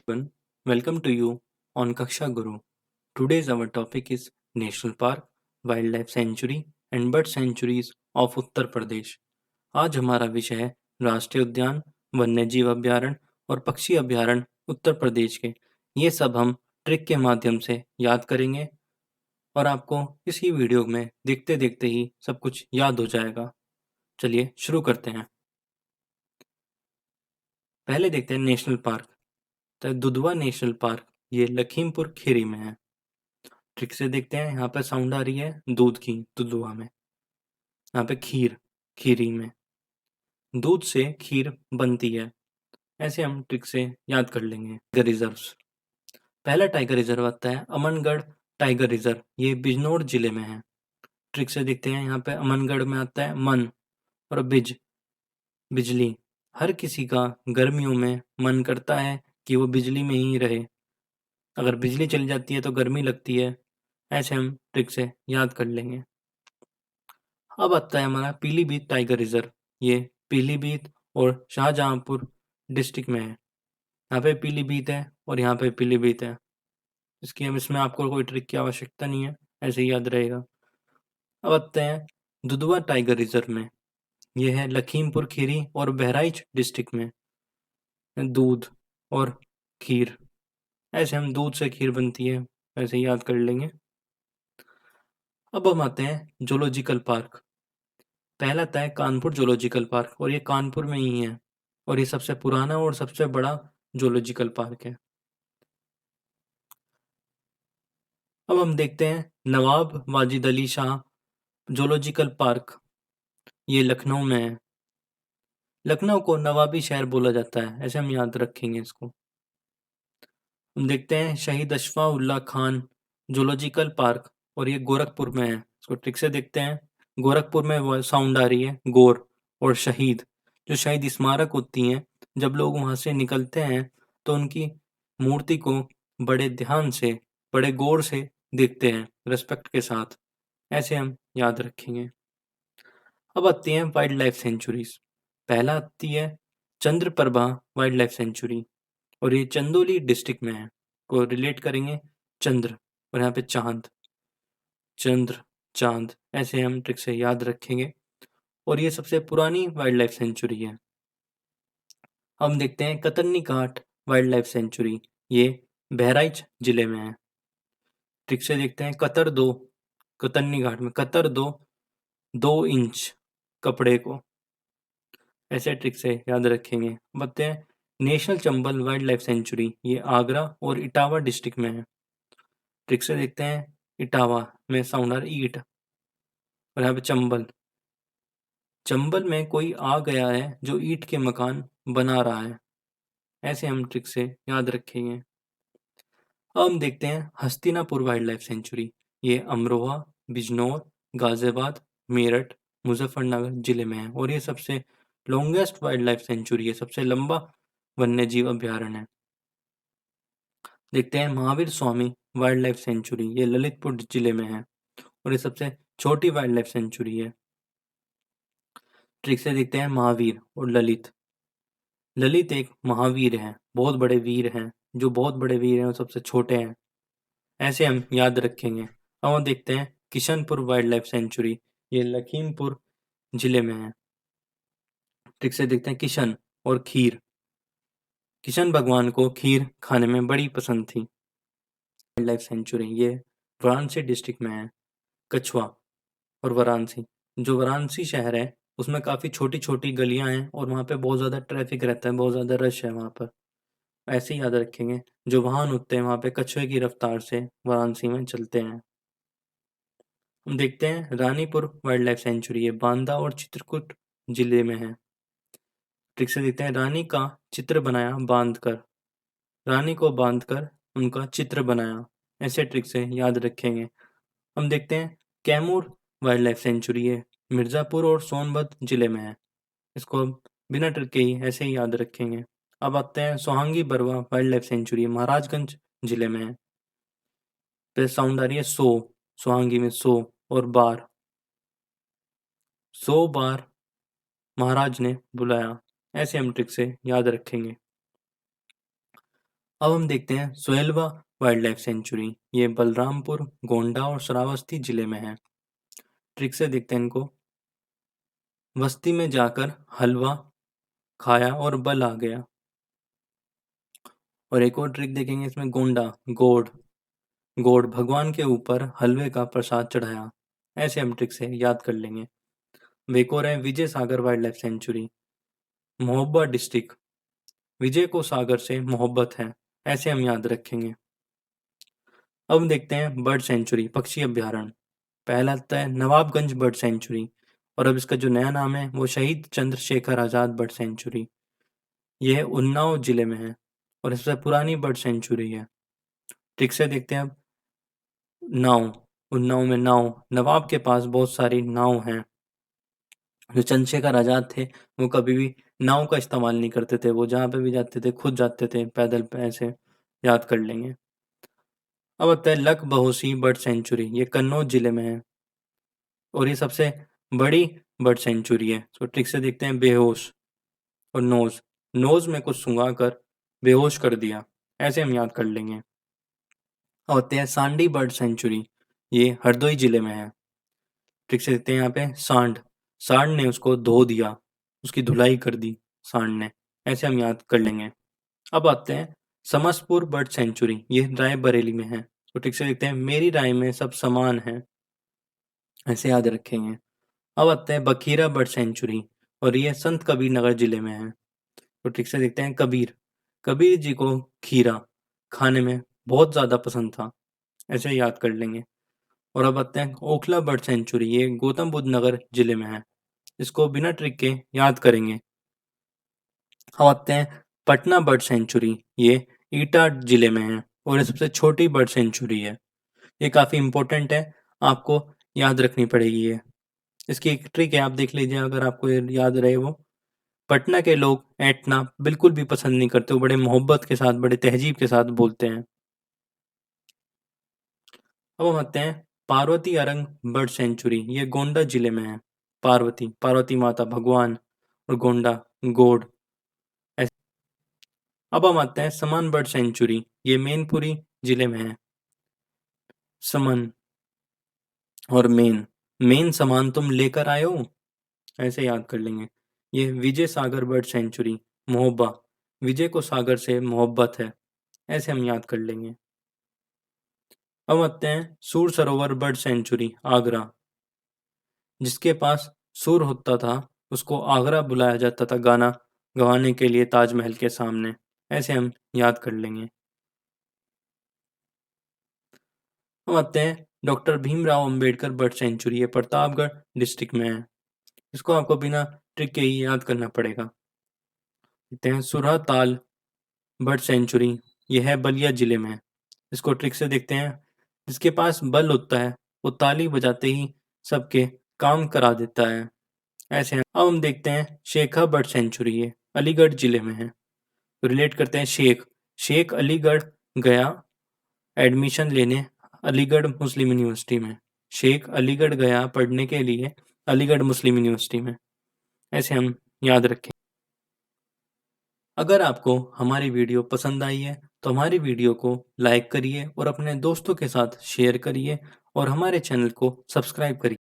everyone, welcome to you on Kaksha Guru. Today's our topic is National Park, Wildlife Sanctuary and Bird Sanctuaries of Uttar Pradesh. आज हमारा विषय है राष्ट्रीय उद्यान, वन्यजीव अभयारण्य और पक्षी अभयारण्य उत्तर प्रदेश के. ये सब हम ट्रिक के माध्यम से याद करेंगे और आपको इसी वीडियो में देखते देखते ही सब कुछ याद हो जाएगा. चलिए शुरू करते हैं. पहले देखते हैं नेशनल पार्क. तो दुधवा नेशनल पार्क ये लखीमपुर खीरी में है. ट्रिक से देखते हैं. यहाँ पे साउंड आ रही है दूध की दुधवा में. यहाँ पे खीरी में दूध से खीर बनती है. ऐसे हम ट्रिक से याद कर लेंगे. Tiger reserve. पहला टाइगर रिजर्व आता है अमनगढ़ टाइगर रिजर्व. ये बिजनौर जिले में है. ट्रिक से देखते हैं. यहाँ पे अमनगढ़ में आता है मन और बिजली. हर किसी का गर्मियों में मन करता है कि वो बिजली में ही रहे. अगर बिजली चली जाती है तो गर्मी लगती है. ऐसे हम ट्रिक से याद कर लेंगे. अब आता है हमारा पीलीभीत टाइगर रिजर्व. ये पीलीभीत और शाहजहांपुर डिस्ट्रिक्ट में है. यहाँ पे पीलीभीत है और यहाँ पे पीलीभीत है. इसमें आपको कोई ट्रिक की आवश्यकता नहीं है, ऐसे ही याद रहेगा. अब आते हैं दुधवा टाइगर रिजर्व में. ये है लखीमपुर खीरी और बहराइच डिस्ट्रिक्ट में. दूध और खीर. ऐसे हम दूध से खीर बनती है, ऐसे ही याद कर लेंगे. अब हम आते हैं जूलॉजिकल पार्क. पहला आता है कानपुर जूलॉजिकल पार्क और ये कानपुर में ही है और ये सबसे पुराना और सबसे बड़ा जूलॉजिकल पार्क है. अब हम देखते हैं नवाब वाजिद अली शाह जूलॉजिकल पार्क. ये लखनऊ में है. लखनऊ को नवाबी शहर बोला जाता है, ऐसे हम याद रखेंगे इसको. हम देखते हैं शहीद अशफाक उल्लाह खान जूलॉजिकल पार्क और ये गोरखपुर में है. इसको ट्रिक से देखते हैं. गोरखपुर में वो साउंड आ रही है गोर और शहीद. जो शहीद स्मारक होती हैं, जब लोग वहां से निकलते हैं तो उनकी मूर्ति को बड़े ध्यान से, बड़े गौर से देखते हैं, रिस्पेक्ट के साथ. ऐसे हम याद रखेंगे. अब आती हैं वाइल्ड लाइफ सेंचुरीज. पहला आती है चंद्रप्रभा वाइल्ड लाइफ सेंचुरी और ये चंदौली डिस्ट्रिक्ट में है. को रिलेट करेंगे चंद्र और यहाँ पे चंद्र चांद. ऐसे हम ट्रिक से याद रखेंगे और ये सबसे पुरानी वाइल्ड लाइफ सेंचुरी है. हम देखते हैं कतरनी घाट वाइल्ड लाइफ सेंचुरी. ये बहराइच जिले में है. ट्रिक से देखते हैं कतरनी घाट में कतर दो 2 इंच कपड़े को. ऐसे ट्रिक से याद रखेंगे. बताते हैं national Chambal wild life sanctuary. ये आगरा और इटावा डिस्ट्रिक्ट में है. ट्रिक से देखते हैं. इटावा में साउंड आ रहा है ईट और यहाँ पे चंबल में कोई आ गया है जो ईंट के मकान बना रहा है. ऐसे हम ट्रिक से याद रखेंगे. अब हम देखते हैं हस्तिनापुर वाइल्ड लाइफ सेंचुरी. ये अमरोहा, बिजनौर, गाजियाबाद, मेरठ, मुजफ्फरनगर जिले में है और ये सबसे लॉन्गेस्ट वाइल्ड लाइफ सेंचुरी है. सबसे लंबा वन्यजीव अभयारण्य है. देखते हैं Mahavir Swami wild life sanctuary. ये ललितपुर जिले में है और ये सबसे छोटी वाइल्ड लाइफ सेंचुरी है. ट्रिक से देखते हैं महावीर और ललित. ललित एक महावीर है, बहुत बड़े वीर हैं. जो बहुत बड़े वीर हैं वो सबसे छोटे हैं. ऐसे हम याद रखेंगे. अब हम देखते हैं किशनपुर वाइल्ड लाइफ सेंचुरी. ये लखीमपुर जिले में है. ट्रिक से देखते हैं किशन और खीर. किशन भगवान को खीर खाने में बड़ी पसंद थी. वाइल्ड लाइफ सेंचुरी ये वाराणसी डिस्ट्रिक्ट में है. कछुआ और वाराणसी. जो वाराणसी शहर है उसमें काफ़ी छोटी छोटी गलियां हैं और वहाँ पे बहुत ज़्यादा ट्रैफिक रहता है, बहुत ज़्यादा रश है वहाँ पर. ऐसे ही याद रखेंगे. जो वाहन होते हैं वहाँ पे कछुए की रफ्तार से वाराणसी में चलते हैं. हम देखते हैं रानीपुर वाइल्ड लाइफ सेंचुरी. ये बांदा और चित्रकूट जिले में है. ट्रिक से देखते हैं रानी का चित्र बनाया बांधकर. रानी को बांधकर उनका चित्र बनाया. ऐसे ट्रिक से याद रखेंगे. हम देखते हैं कैमूर वाइल्ड लाइफ सेंचुरी है. मिर्ज़ापुर और सोनभद्र जिले में है. इसको बिना ट्रिक के ही ऐसे ही याद रखेंगे. अब आते हैं सोहांगी Barwa wildlife sanctuary. Maharajganj जिले में है. पे साउंड आ रही है सोहांगी में सो और बार. 100 बार महाराज ने बुलाया. ऐसे हम ट्रिक से याद रखेंगे. अब हम देखते हैं 16वां वाइल्ड लाइफ सेंचुरी। ये बलरामपुर, गोंडा और श्रावस्ती जिले में है। ट्रिक से देखते हैं इनको। बस्ती में जाकर हलवा खाया और बल आ गया। और एक और ट्रिक देखेंगे इसमें, गोंडा, गोड़, गोड़ भगवान के ऊपर हलवे का प्रसाद चढ़ाया। ऐसे हम ट्रिक से याद कर लेंगे। एक और है Vijay Sagar wildlife sanctuary, Mahoba district. Vijay को सागर से मोहब्बत है, ऐसे हम याद रखेंगे। अब हम देखते हैं बर्ड सेंचुरी, पक्षी अभ्यारण्य। पहला आता है नवाबगंज बर्ड सेंचुरी, और अब इसका जो नया नाम है वो शहीद चंद्रशेखर आजाद बर्ड सेंचुरी। यह उन्नाव जिले में है और इससे पुरानी बर्ड सेंचुरी है। ठीक से देखते हैं अब। नाव, उन्नाव में नाव, नवाब के पास बहुत सारी नाव हैं। जो चंद्रशेखर आजाद थे वो कभी भी नाव का इस्तेमाल नहीं करते थे, वो जहाँ पे भी जाते थे खुद जाते थे पैदल, ऐसे याद कर लेंगे। अब आता है लक बहोसी बर्ड सेंचुरी, ये कन्नौज जिले में है और ये सबसे बड़ी बर्ड सेंचुरी है। तो ट्रिक से देखते हैं, बेहोश और नोज, नोज में कुछ सूंघा कर बेहोश कर दिया, ऐसे हम याद कर लेंगे। अब आते हैं सांडी बर्ड सेंचुरी, ये हरदोई जिले में है। ट्रिक से देखते हैं यहाँ पे, सांड, सांड ने उसको धो दिया, उसकी धुलाई कर दी सांड ने, ऐसे हम याद कर लेंगे। अब आते हैं समसपुर बर्ड सेंचुरी, ये रायबरेली में है। तो ठीक से देखते हैं, मेरी राय में सब समान है, ऐसे याद रखेंगे। अब आते हैं बखीरा बर्ड सेंचुरी और ये संत कबीर नगर जिले में है। तो ठीक से देखते हैं, कबीर, कबीर जी को खीरा खाने में बहुत ज़्यादा पसंद था, ऐसे याद कर लेंगे। और अब आते हैं ओखला बर्ड सेंचुरी, ये गौतम बुद्ध नगर जिले में है। इसको बिना ट्रिक के याद करेंगे। अब आते हैं पटना बर्ड सेंचुरी, ये ईटा जिले में है और ये सबसे छोटी बर्ड सेंचुरी है। ये काफ़ी इंपॉर्टेंट है, आपको याद रखनी पड़ेगी ये। इसकी एक ट्रिक है, आप देख लीजिए अगर आपको ये याद रहे वो। पटना के लोग ऐंठना बिल्कुल भी पसंद नहीं करते, वो बड़े मोहब्बत के साथ, बड़े तहजीब के साथ बोलते हैं। अब हम आते हैं पार्वती अरंग बर्ड सेंचुरी, ये गोंडा जिले में है। पार्वती, पार्वती माता भगवान, और गोंडा गोड। अब हम आते हैं समन बर्ड सेंचुरी, ये मैनपुरी जिले में है। समन और मेन, मेन सामान तुम लेकर आए हो, ऐसे याद कर लेंगे। ये विजय सागर बर्ड सेंचुरी, मोहब्बा, विजय को सागर से मोहब्बत है, ऐसे हम याद कर लेंगे। अब आते हैं सूर सरोवर बर्ड सेंचुरी, आगरा। जिसके पास सुर होता था उसको आगरा बुलाया जाता था गाना गवाने के लिए ताजमहल के सामने, ऐसे हम याद कर लेंगे। हम आते हैं doctor Bhimrao Ambedkar bird sanctuary, ये प्रतापगढ़ डिस्ट्रिक्ट में है। इसको आपको बिना ट्रिक के ही याद करना पड़ेगा। देखते हैं सुरहा ताल बर्ड सेंचुरी, यह है बलिया जिले में है। इसको ट्रिक से देखते हैं, जिसके पास बल होता है वो ताली बजाते ही सबके काम करा देता है, ऐसे हैं। अब हम देखते हैं शेखा बर्ड सेंचुरी, ये अलीगढ़ जिले में है। तो रिलेट करते हैं, शेख, शेख अलीगढ़ गया एडमिशन लेने अलीगढ़ मुस्लिम यूनिवर्सिटी में। शेख अलीगढ़ गया पढ़ने के लिए अलीगढ़ मुस्लिम यूनिवर्सिटी में, ऐसे हम याद रखें। अगर आपको हमारी वीडियो पसंद आई है तो हमारी वीडियो को लाइक करिए और अपने दोस्तों के साथ शेयर करिए और हमारे चैनल को सब्सक्राइब करिए।